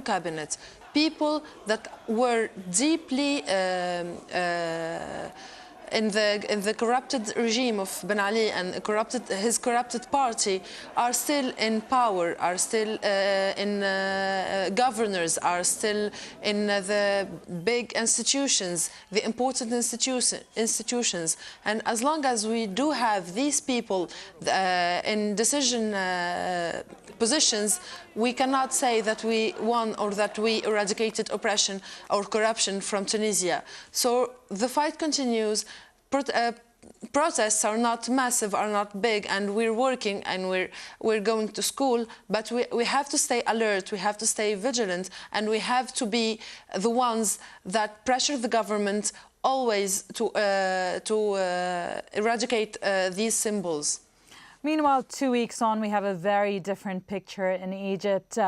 cabinet, people that were deeply in the corrupted regime of Ben Ali and his corrupted party are still in power, are still in governors, are still in the big institutions, the important institutions. And as long as we do have these people in decision positions, we cannot say that we won or that we eradicated oppression or corruption from Tunisia. So the fight continues. Protests are not massive, are not big, and we're working and we're going to school, but we have to stay alert, we have to stay vigilant, and we have to be the ones that pressure the government always to eradicate these symbols. Meanwhile, 2 weeks on, we have a very different picture in Egypt.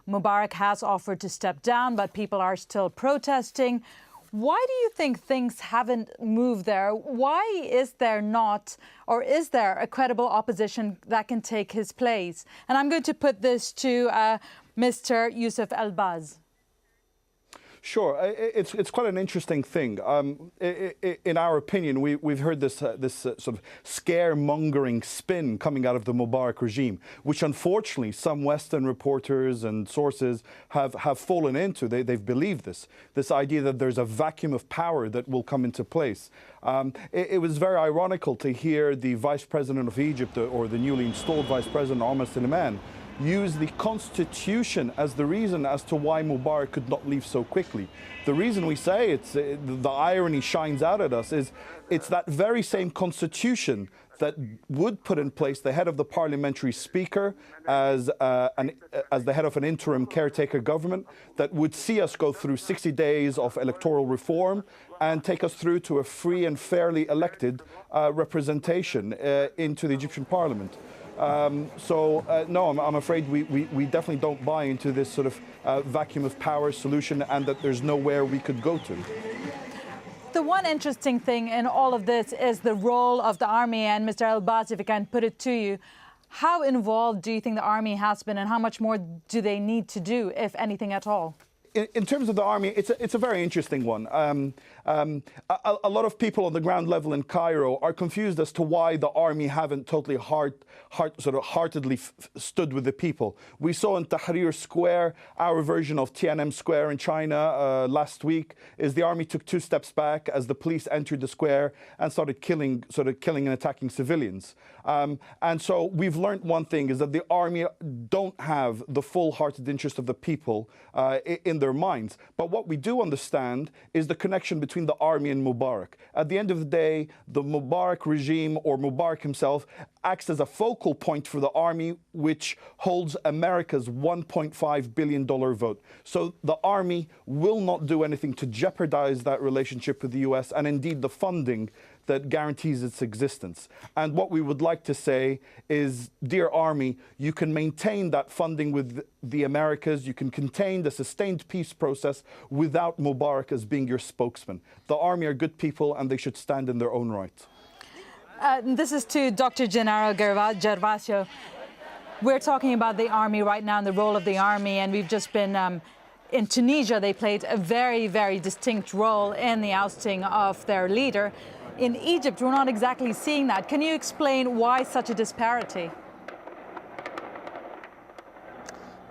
Mubarak has offered to step down, but people are still protesting. Why do you think things haven't moved there? Why is there not, or is there a credible opposition that can take his place? And I'm going to put this to Mr. Youssef El-Baz. Sure, it's quite an interesting thing. In our opinion, we've heard this sort of scaremongering spin coming out of the Mubarak regime, which unfortunately some Western reporters and sources have fallen into. They've believed this idea that there's a vacuum of power that will come into place. It was very ironical to hear the Vice President of Egypt, or the newly installed Vice President, Omar Suleiman, use the constitution as the reason as to why Mubarak could not leave so quickly. The reason we say the irony shines out at us is it's that very same constitution that would put in place the head of the parliamentary speaker as the head of an interim caretaker government that would see us go through 60 days of electoral reform and take us through to a free and fairly elected representation into the Egyptian parliament. No, I'm afraid we definitely don't buy into this sort of vacuum of power solution, and that there's nowhere we could go to. The one interesting thing in all of this is the role of the army. And Mr. El-Baz, if I can put it to you, how involved do you think the army has been, and how much more do they need to do, if anything at all? In terms of the army, it's a very interesting one. A lot of people on the ground level in Cairo are confused as to why the army haven't totally heartedly stood with the people. We saw in Tahrir Square, our version of Tiananmen Square in China last week, is the army took 2 steps back as the police entered the square and started killing and attacking civilians. And so we've learned one thing, is that the army don't have the full-hearted interest of the people in their minds. But what we do understand is the connection between the army and Mubarak. At the end of the day, the Mubarak regime, or Mubarak himself, acts as a focal point for the army, which holds America's $1.5 billion vote. So the army will not do anything to jeopardize that relationship with the US, and indeed the funding that guarantees its existence. And what we would like to say is, dear Army, you can maintain that funding with the Americas, you can contain the sustained peace process without Mubarak as being your spokesman. The Army are good people, and they should stand in their own right. This is to Dr. Gennaro Gervasio. We're talking about the army right now and the role of the army, and we've just been in Tunisia. They played a very, very distinct role in the ousting of their leader. In Egypt, we're not exactly seeing that. Can you explain why such a disparity?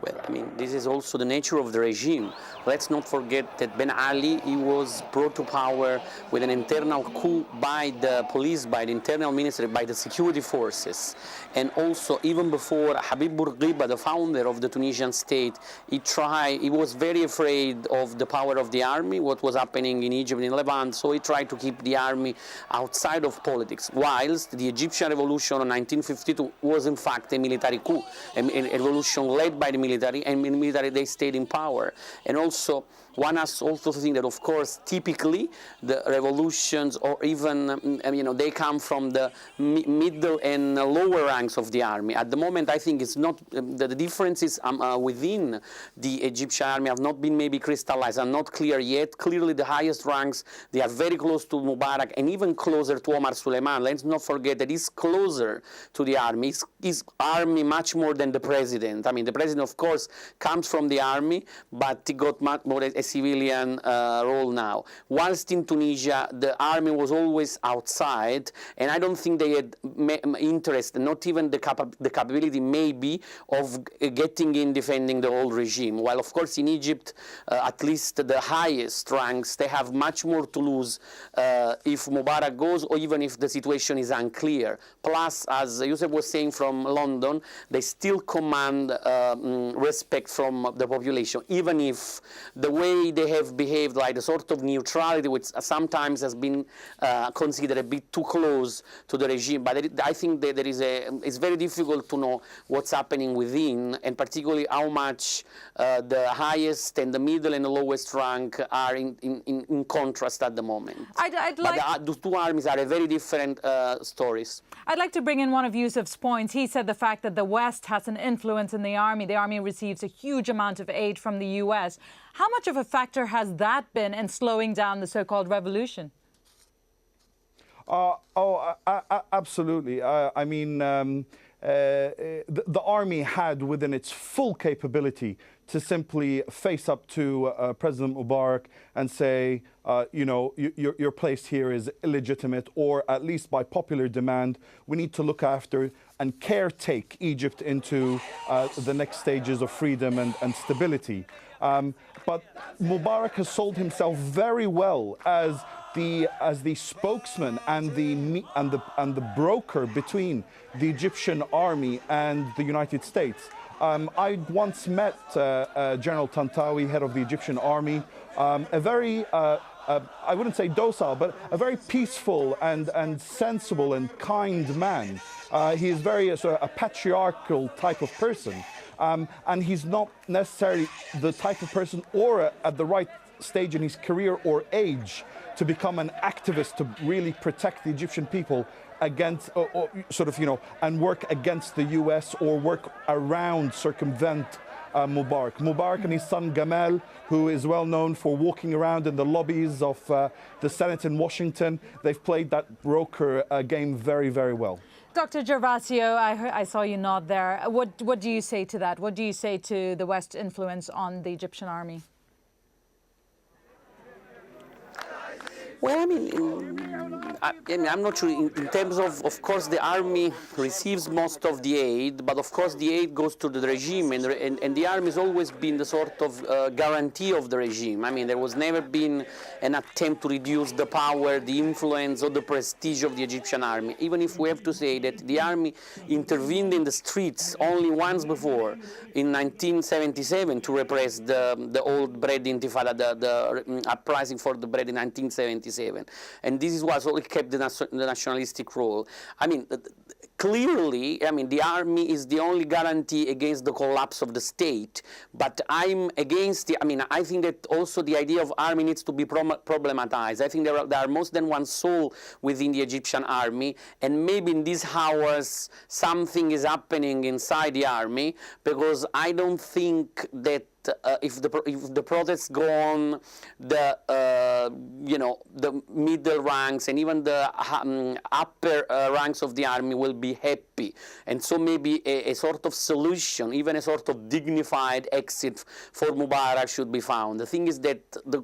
Well, I mean, this is also the nature of the regime. Let's not forget that Ben Ali, he was brought to power with an internal coup by the police, by the internal ministry, by the security forces. And also, even before, Habib Bourguiba, the founder of the Tunisian state, he was very afraid of the power of the army, what was happening in Egypt and in Levant, so he tried to keep the army outside of politics, whilst the Egyptian revolution of 1952 was in fact a military coup, a revolution led by the military, and in the military they stayed in power. And also, one has also to think that, of course, typically the revolutions, or even, they come from the middle and lower ranks of the army. At the moment, I think it's not, the differences within the Egyptian army have not been maybe crystallized, are not clear yet. Clearly, the highest ranks, they are very close to Mubarak and even closer to Omar Suleiman. Let's not forget that he's closer to the army. He's army much more than the president. I mean, the president, of course, course, comes from the army, but he got much more a civilian role now. Whilst in Tunisia, the army was always outside, and I don't think they had interest, not even the capability maybe of getting in defending the old regime. While of course in Egypt, at least the highest ranks, they have much more to lose if Mubarak goes, or even if the situation is unclear. Plus, as Youssef was saying from London, they still command respect from the population, even if the way they have behaved, like the sort of neutrality, which sometimes has been considered a bit too close to the regime. But I think that it's very difficult to know what's happening within, and particularly how much the highest and the middle and the lowest rank are in contrast at the moment. But the two armies are very different stories. I'd like to bring in one of Youssef's points. He said the fact that the West has an influence in the army receives a huge amount of aid from the US. How much of a factor has that been in slowing down the so-called revolution? Absolutely. I mean, the army had within its full capability to simply face up to President Mubarak and say, you know, your place here is illegitimate, or at least by popular demand, we need to look after and caretake Egypt into the next stages of freedom and stability. But Mubarak has sold himself very well as the spokesman and the broker between the Egyptian army and the United States. I once met General Tantawi, head of the Egyptian army, a very, I wouldn't say docile, but a very peaceful and sensible and kind man. He is very a patriarchal type of person, and he's not necessarily the type of person or at the right stage in his career or age to become an activist to really protect the Egyptian people against, or sort of, you know, and work against the US or work around, circumvent Mubarak. Mubarak and his son Gamal, who is well known for walking around in the lobbies of the Senate in Washington, they've played that broker game very, very well. Dr. Gervasio, I saw you nod there. What do you say to that? What do you say to the West's influence on the Egyptian army? Well, I mean, I'm not sure. In terms of course, the army receives most of the aid, but of course the aid goes to the regime, and the army has always been the sort of guarantee of the regime. I mean, there was never been an attempt to reduce the power, the influence, or the prestige of the Egyptian army, even if we have to say that the army intervened in the streets only once before, in 1977, to repress the old bread intifada, the uprising for the bread in 1977. And this is what also kept the nationalistic role. I mean, clearly, I mean, the army is the only guarantee against the collapse of the state, but I'm against I mean, I think that also the idea of army needs to be problematized. I think there are more than one soul within the Egyptian army, and maybe in these hours something is happening inside the army, because I don't think that if the protests go on, you know, the middle ranks and even the upper ranks of the army will be happy, and so maybe a sort of solution, even a sort of dignified exit for Mubarak should be found. The thing is that the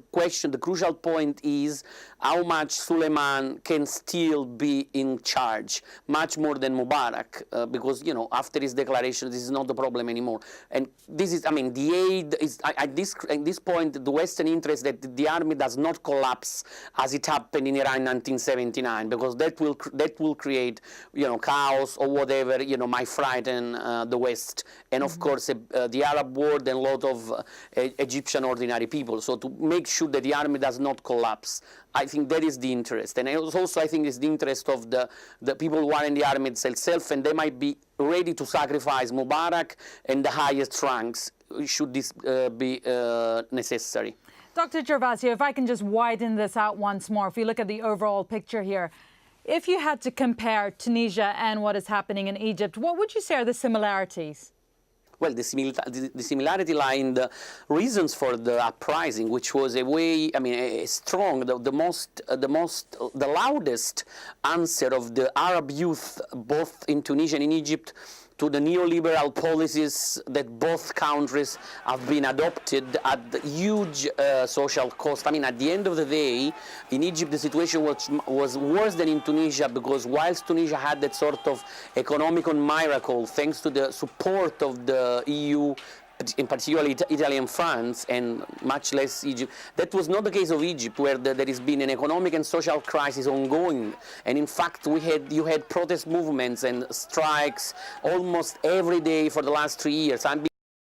crucial point is how much Suleiman can still be in charge, much more than Mubarak, because, you know, after his declaration, this is not the problem anymore. And this is, I mean, the aid is, at this point, the Western interest that the army does not collapse as it happened in Iran in 1979, because that will create, you know, chaos or whatever, you know, might frighten the West, and of course the Arab world and a lot of Egyptian ordinary people. So to make sure that the army does not collapse, I think that is the interest, and also I think it's the interest of the people who are in the army itself, and they might be ready to sacrifice Mubarak and the highest ranks should this be necessary. Dr. Gervasio, if I can just widen this out once more, if you look at the overall picture here, if you had to compare Tunisia and what is happening in Egypt, what would you say are the similarities? Well, the similarity lie in the reasons for the uprising, which was a way, I mean, a strong, the loudest answer of the Arab youth, both in Tunisia and in Egypt, to the neoliberal policies that both countries have been adopted at huge social cost. I mean, at the end of the day, in Egypt the situation was worse than in Tunisia, because whilst Tunisia had that sort of economic miracle thanks to the support of the EU, in particular Italy and France, and much less Egypt. That was not the case of Egypt, where there has been an economic and social crisis ongoing. And in fact, you had protest movements and strikes almost every day for the last 3 years.